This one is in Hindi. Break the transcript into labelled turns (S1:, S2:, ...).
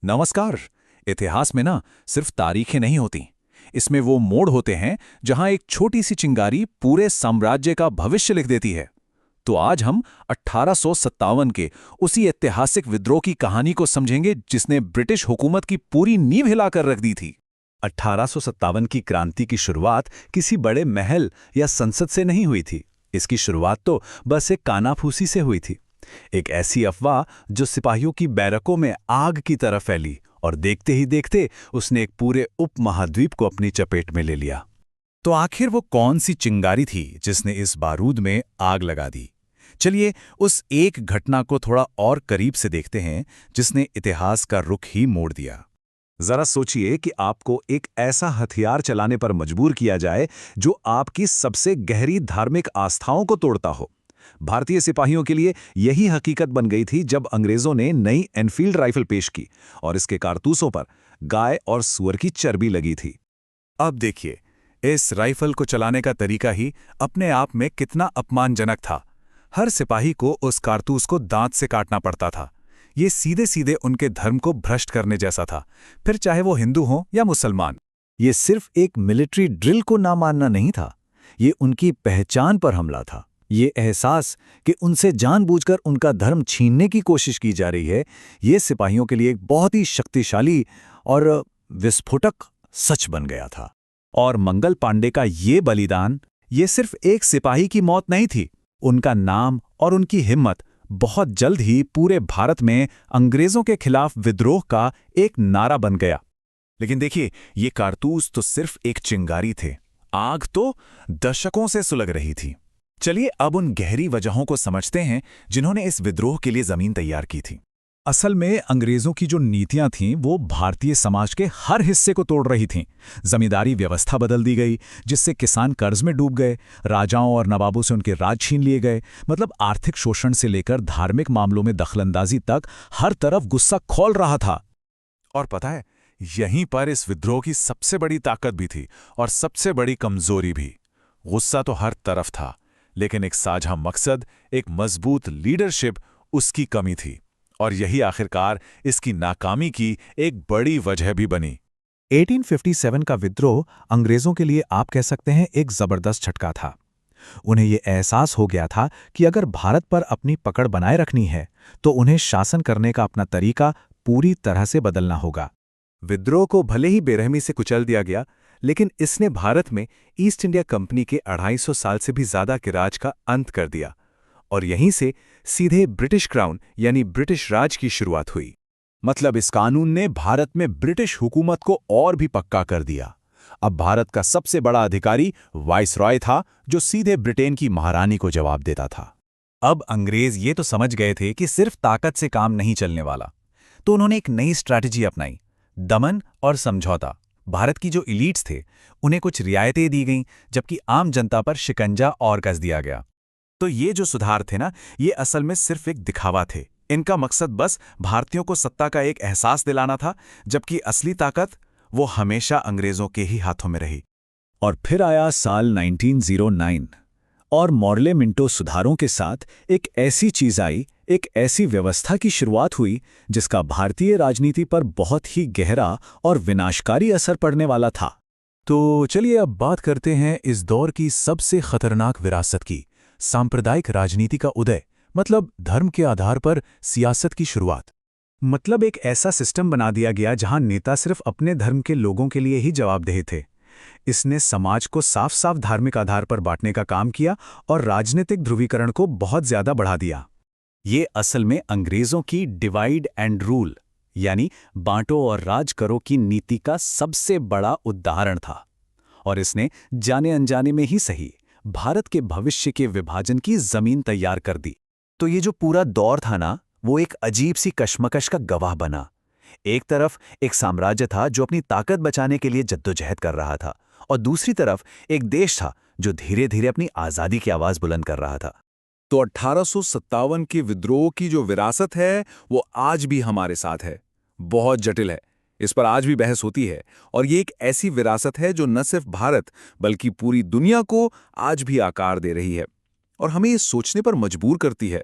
S1: नमस्कार। इतिहास में ना सिर्फ तारीखें नहीं होती। इसमें वो मोड़ होते हैं जहां एक छोटी सी चिंगारी पूरे साम्राज्य का भविष्य लिख देती है। तो आज हम 1857 के उसी ऐतिहासिक विद्रोह की कहानी को समझेंगे जिसने ब्रिटिश हुकूमत की पूरी नींव हिलाकर रख दी थी। 1857 की क्रांति की शुरुआत किसी बड़े महल या संसद से नहीं हुई थी। इसकी शुरुआत तो बस एक कानाफूसी से हुई थी। एक ऐसी अफवाह जो सिपाहियों की बैरकों में आग की तरह फैली और देखते ही देखते उसने एक पूरे उपमहाद्वीप को अपनी चपेट में ले लिया। तो आखिर वो कौन सी चिंगारी थी जिसने इस बारूद में आग लगा दी? चलिए उस एक घटना को थोड़ा और करीब से देखते हैं जिसने इतिहास का रुख ही मोड़ दिया। जरा सोचिए कि आपको एक ऐसा हथियार चलाने पर मजबूर किया जाए जो आपकी सबसे गहरी धार्मिक आस्थाओं को तोड़ता हो। भारतीय सिपाहियों के लिए यही हकीकत बन गई थी जब अंग्रेजों ने नई एनफील्ड राइफल पेश की और इसके कारतूसों पर गाय और सूअर की चर्बी लगी थी। अब देखिए, इस राइफल को चलाने का तरीका ही अपने आप में कितना अपमानजनक था। हर सिपाही को उस कारतूस को दांत से काटना पड़ता था। ये सीधे सीधे उनके धर्म को भ्रष्ट करने जैसा था, फिर चाहे वो हिंदू हो या मुसलमान। ये सिर्फ एक मिलिट्री ड्रिल को ना मानना नहीं था, ये उनकी पहचान पर हमला था। ये एहसास कि उनसे जानबूझकर उनका धर्म छीनने की कोशिश की जा रही है, ये सिपाहियों के लिए एक बहुत ही शक्तिशाली और विस्फोटक सच बन गया था। और मंगल पांडे का ये बलिदान, ये सिर्फ एक सिपाही की मौत नहीं थी। उनका नाम और उनकी हिम्मत बहुत जल्द ही पूरे भारत में अंग्रेजों के खिलाफ विद्रोह का एक नारा बन गया। लेकिन देखिए, ये कारतूस तो सिर्फ एक चिंगारी थे, आग तो दशकों से सुलग रही थी। चलिए अब उन गहरी वजहों को समझते हैं जिन्होंने इस विद्रोह के लिए जमीन तैयार की थी। असल में अंग्रेजों की जो नीतियां थीं वो भारतीय समाज के हर हिस्से को तोड़ रही थीं। जमींदारी व्यवस्था बदल दी गई, जिससे किसान कर्ज में डूब गए, राजाओं और नवाबों से उनके राज छीन लिए गए। मतलब आर्थिक शोषण से लेकर धार्मिक मामलों में दखलंदाजी तक हर तरफ गुस्सा खौल रहा था। और पता है, यहीं पर इस विद्रोह की सबसे बड़ी ताकत भी थी और सबसे बड़ी कमजोरी भी। गुस्सा तो हर तरफ था, लेकिन एक साझा मकसद, एक मजबूत लीडरशिप, उसकी कमी थी। और यही आखिरकार इसकी नाकामी की एक बड़ी वजह भी बनी। 1857 का विद्रोह अंग्रेजों के लिए आप कह सकते हैं एक जबरदस्त झटका था। उन्हें यह एहसास हो गया था कि अगर भारत पर अपनी पकड़ बनाए रखनी है तो उन्हें शासन करने का अपना तरीका पूरी तरह से बदलना होगा। विद्रोह को भले ही बेरहमी से कुचल दिया गया, लेकिन इसने भारत में ईस्ट इंडिया कंपनी के 250 साल से भी ज्यादा के राज का अंत कर दिया और यहीं से सीधे ब्रिटिश क्राउन यानी ब्रिटिश राज की शुरुआत हुई। मतलब इस कानून ने भारत में ब्रिटिश हुकूमत को और भी पक्का कर दिया। अब भारत का सबसे बड़ा अधिकारी वाइसरॉय था, जो सीधे ब्रिटेन की महारानी को जवाब देता था। अब अंग्रेज ये तो समझ गए थे कि सिर्फ ताकत से काम नहीं चलने वाला, तो उन्होंने एक नई स्ट्रैटेजी अपनाई, दमन और समझौता। भारत की जो इलीट्स थे उन्हें कुछ रियायतें दी गईं, जबकि आम जनता पर शिकंजा और कस दिया गया। तो ये जो सुधार थे ना, ये असल में सिर्फ एक दिखावा थे। इनका मकसद बस भारतीयों को सत्ता का एक एहसास दिलाना था, जबकि असली ताकत वो हमेशा अंग्रेजों के ही हाथों में रही। और फिर आया साल 1909 और मॉर्ले मिंटो सुधारों के साथ एक ऐसी चीज आई, एक ऐसी व्यवस्था की शुरुआत हुई जिसका भारतीय राजनीति पर बहुत ही गहरा और विनाशकारी असर पड़ने वाला था। तो चलिए अब बात करते हैं इस दौर की सबसे खतरनाक विरासत की, सांप्रदायिक राजनीति का उदय, मतलब धर्म के आधार पर सियासत की शुरुआत। मतलब एक ऐसा सिस्टम बना दिया गया जहां नेता सिर्फ अपने धर्म के लोगों के लिए ही जवाबदेह थे। इसने समाज को साफ साफ धार्मिक आधार पर बांटने का काम किया और राजनीतिक ध्रुवीकरण को बहुत ज्यादा बढ़ा दिया। ये असल में अंग्रेजों की डिवाइड एंड रूल यानी बांटो और राज करो की नीति का सबसे बड़ा उदाहरण था। और इसने जाने अनजाने में ही सही भारत के भविष्य के विभाजन की जमीन तैयार कर दी। तो ये जो पूरा दौर था ना, वो एक अजीब सी कशमकश का गवाह बना। एक तरफ एक साम्राज्य था जो अपनी ताकत बचाने के लिए जद्दोजहद कर रहा था, और दूसरी तरफ एक देश था जो धीरे धीरे अपनी आज़ादी की आवाज़ बुलंद कर रहा था।
S2: तो 1857 के विद्रोह की जो विरासत है वो आज भी हमारे साथ है। बहुत जटिल है, इस पर आज भी बहस होती है, और ये एक ऐसी विरासत है जो न सिर्फ भारत बल्कि पूरी दुनिया को आज भी आकार दे रही है और हमें ये सोचने पर मजबूर करती है